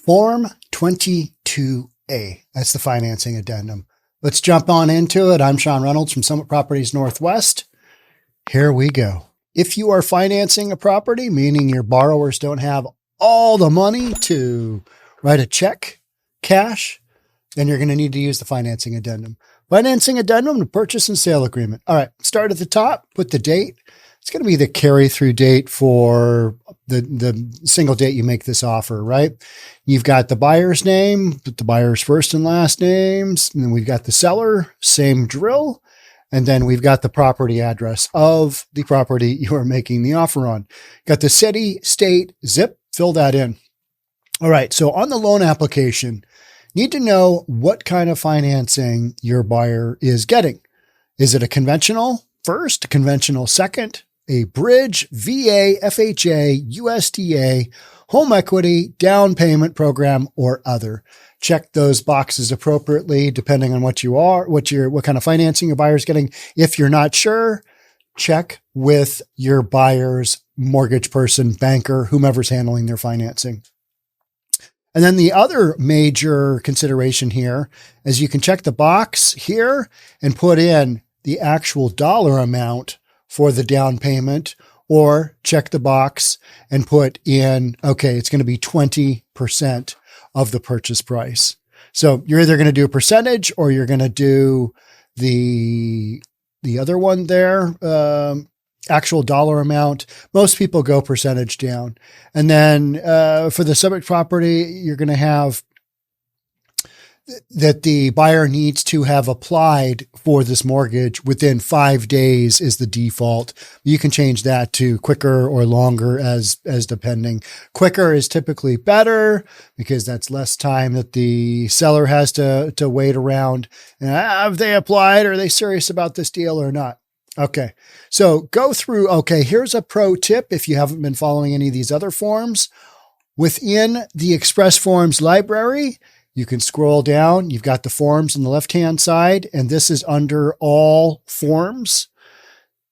Form 22A. That's the financing addendum. Let's jump on into it. I'm Sean Reynolds from Summit Properties Northwest. Here we go. If you are financing a property, meaning your borrowers don't have all the money to write a check, cash, then you're going to need to use the financing addendum. Financing addendum to purchase and sale agreement. All right, start at the top, put the date. It's going to be the carry through date for the single date you make this offer, right? You've got the buyer's name, the buyer's first and last names, and then we've got the seller, same drill. And then we've got the property address of the property you are making the offer on. Got the city, state, zip, fill that in. All right. So on the loan application, need to know what kind of financing your buyer is getting. Is it a conventional first, a conventional second, a bridge, VA, FHA, USDA, home equity, down payment program, or other? Check those boxes appropriately depending on what kind of financing your buyer is getting. If you're not sure, check with your buyer's mortgage person, banker, whomever's handling their financing. And then the other major consideration here is you can check the box here and put in the actual dollar amount for the down payment, or check the box and put in, okay, it's going to be 20% of the purchase price. So you're either going to do a percentage or you're going to do the other one there, actual dollar amount. Most people go percentage down. And then for the subject property, you're going to have that the buyer needs to have applied for this mortgage within 5 days is the default. You can change that to quicker or longer as depending. Quicker is typically better because that's less time that the seller has to wait around. And have they applied? Are they serious about this deal or not? Okay. So go through. Okay. Here's a pro tip. If you haven't been following any of these other forms, within the Express Forms library, you can scroll down. You've got the forms on the left-hand side, and this is under all forms.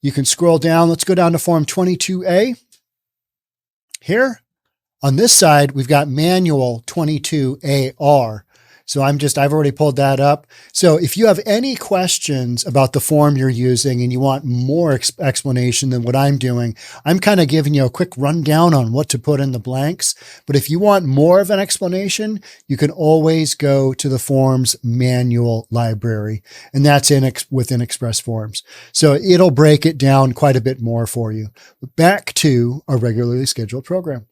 You can scroll down. Let's go down to Form 22A. Here on this side, we've got Manual 22AR. So I've already pulled that up. So if you have any questions about the form you're using and you want more explanation than what I'm doing, I'm kind of giving you a quick rundown on what to put in the blanks. But if you want more of an explanation, you can always go to the Forms Manual library, and that's within Express Forms. So it'll break it down quite a bit more for you. Back to our regularly scheduled program.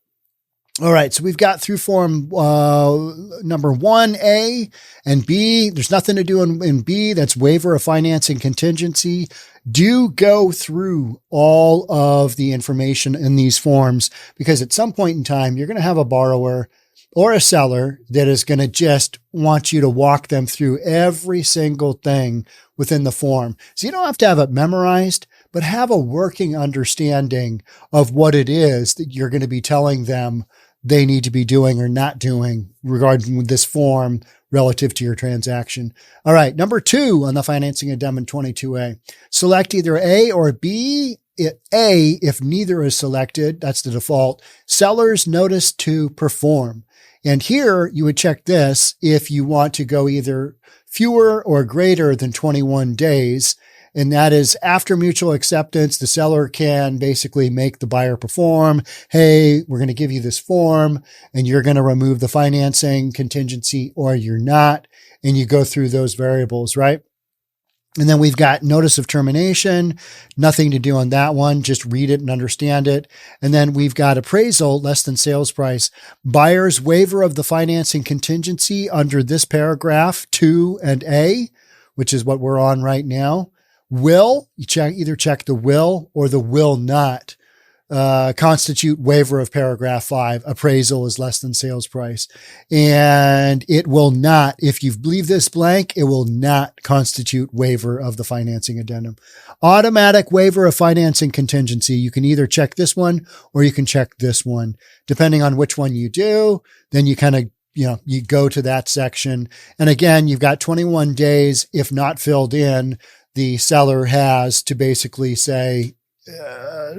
All right. So we've got through form number 1A and B. There's nothing to do in B. That's waiver of financing contingency. Do go through all of the information in these forms, because at some point in time, you're going to have a borrower or a seller that is going to just want you to walk them through every single thing within the form. So you don't have to have it memorized, but have a working understanding of what it is that you're going to be telling them they need to be doing or not doing regarding this form relative to your transaction. All right. Number 2 on the financing addendum 22A, select either A or B. A, if neither is selected, that's the default. Seller's notice to perform. And here you would check this if you want to go either fewer or greater than 21 days. And that is after mutual acceptance, the seller can basically make the buyer perform. Hey, we're going to give you this form and you're going to remove the financing contingency or you're not. And you go through those variables, right? And then we've got notice of termination, nothing to do on that one. Just read it and understand it. And then we've got appraisal, less than sales price, buyer's waiver of the financing contingency under this paragraph 2 and A, which is what we're on right now. Will, you either check the will or the will not constitute waiver of paragraph 5. Appraisal is less than sales price. And it will not, if you leave this blank, it will not constitute waiver of the financing addendum. Automatic waiver of financing contingency. You can either check this one or you can check this one. Depending on which one you do, then you kind of you go to that section. And again, you've got 21 days. If not filled in, the seller has to basically say,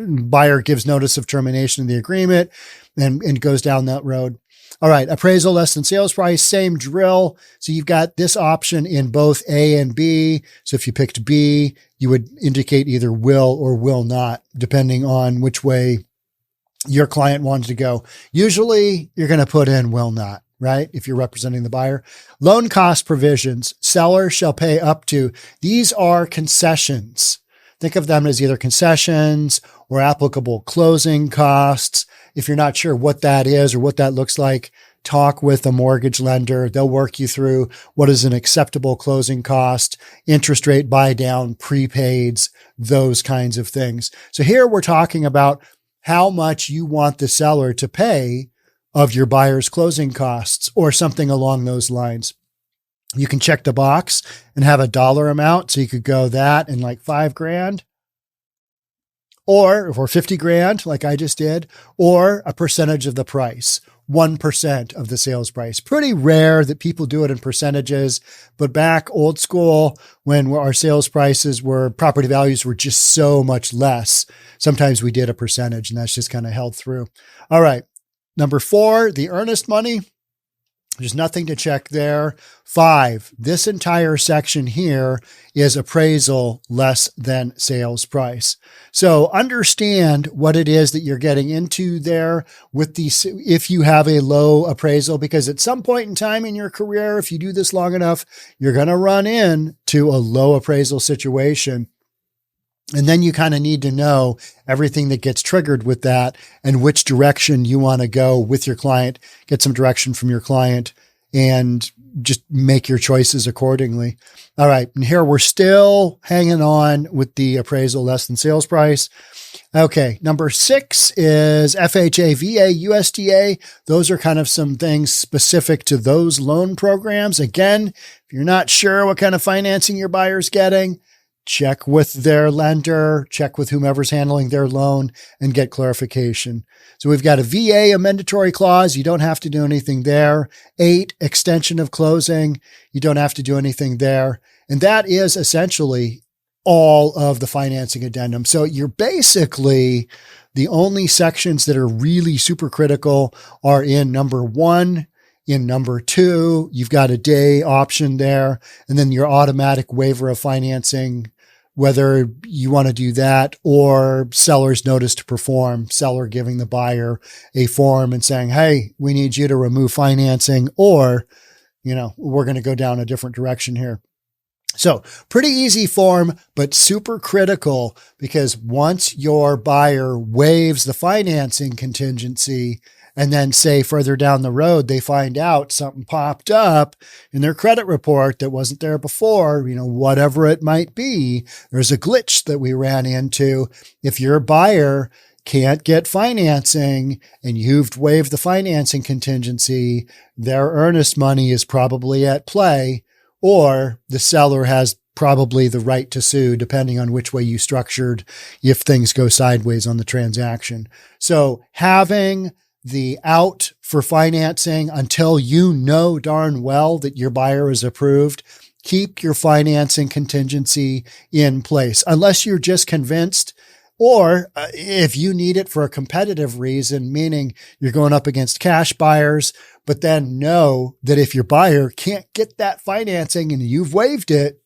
buyer gives notice of termination of the agreement and goes down that road. All right. Appraisal less than sales price, same drill. So you've got this option in both A and B. So if you picked B, you would indicate either will or will not, depending on which way your client wants to go. Usually you're going to put in will not, right? If you're representing the buyer. Loan cost provisions, seller shall pay up to, these are concessions. Think of them as either concessions or applicable closing costs. If you're not sure what that is or what that looks like, talk with a mortgage lender. They'll work you through what is an acceptable closing cost, interest rate buy down, prepaids, those kinds of things. So here we're talking about how much you want the seller to pay of your buyer's closing costs or something along those lines. You can check the box and have a dollar amount. So you could go that and like $5,000 or 50 grand, like I just did, or a percentage of the price, 1% of the sales price. Pretty rare that people do it in percentages, but back old school when our sales prices were, property values were just so much less. Sometimes we did a percentage and that's just kind of held through. All right. Number 4, the earnest money. There's nothing to check there. 5, this entire section here is appraisal less than sales price. So understand what it is that you're getting into there with these, if you have a low appraisal, because at some point in time in your career, if you do this long enough, you're going to run into a low appraisal situation. And then you kind of need to know everything that gets triggered with that and which direction you want to go with your client, get some direction from your client and just make your choices accordingly. All right. And here we're still hanging on with the appraisal less than sales price. Okay. Number 6 is FHA, VA, USDA. Those are kind of some things specific to those loan programs. Again, if you're not sure what kind of financing your buyer's getting, check with their lender, check with whomever's handling their loan and get clarification. So we've got a VA, a mandatory clause. You don't have to do anything there. 8, extension of closing. You don't have to do anything there. And that is essentially all of the financing addendum. So you're basically, the only sections that are really super critical are in number 1. In number 2, you've got a day option there, and then your automatic waiver of financing, whether you want to do that or seller's notice to perform, seller giving the buyer a form and saying, hey, we need you to remove financing, or, we're going to go down a different direction here. So pretty easy form, but super critical, because once your buyer waives the financing contingency, and then say further down the road, they find out something popped up in their credit report that wasn't there before, whatever it might be, there's a glitch that we ran into. If your buyer can't get financing and you've waived the financing contingency, their earnest money is probably at play, or the seller has probably the right to sue, depending on which way you structured, if things go sideways on the transaction. So having the out for financing until you know darn well that your buyer is approved, keep your financing contingency in place unless you're just convinced, or if you need it for a competitive reason, meaning you're going up against cash buyers, but then know that if your buyer can't get that financing and you've waived it,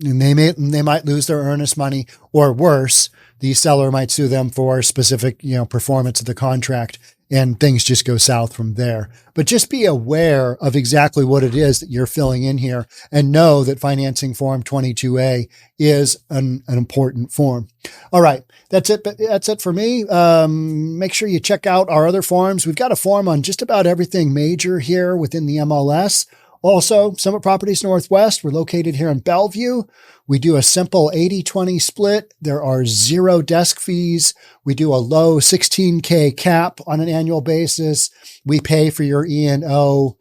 and they might lose their earnest money, or worse, the seller might sue them for specific, performance of the contract, and things just go south from there. But just be aware of exactly what it is that you're filling in here, and know that financing form 22A is an important form. All right. That's it. That's it for me. Make sure you check out our other forms. We've got a form on just about everything major here within the MLS. Also, Summit Properties Northwest, we're located here in Bellevue. We do a simple 80-20 split. There are 0 desk fees. We do a low $16K cap on an annual basis. We pay for your E&O.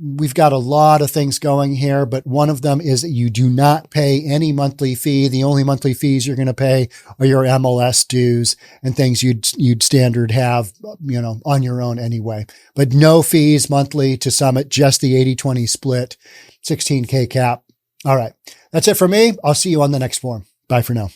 We've got a lot of things going here, but one of them is that you do not pay any monthly fee. The only monthly fees you're going to pay are your MLS dues and things you'd standard have, on your own anyway. But no fees monthly to Summit, just the 80-20 split, 16K cap. All right. That's it for me. I'll see you on the next form. Bye for now.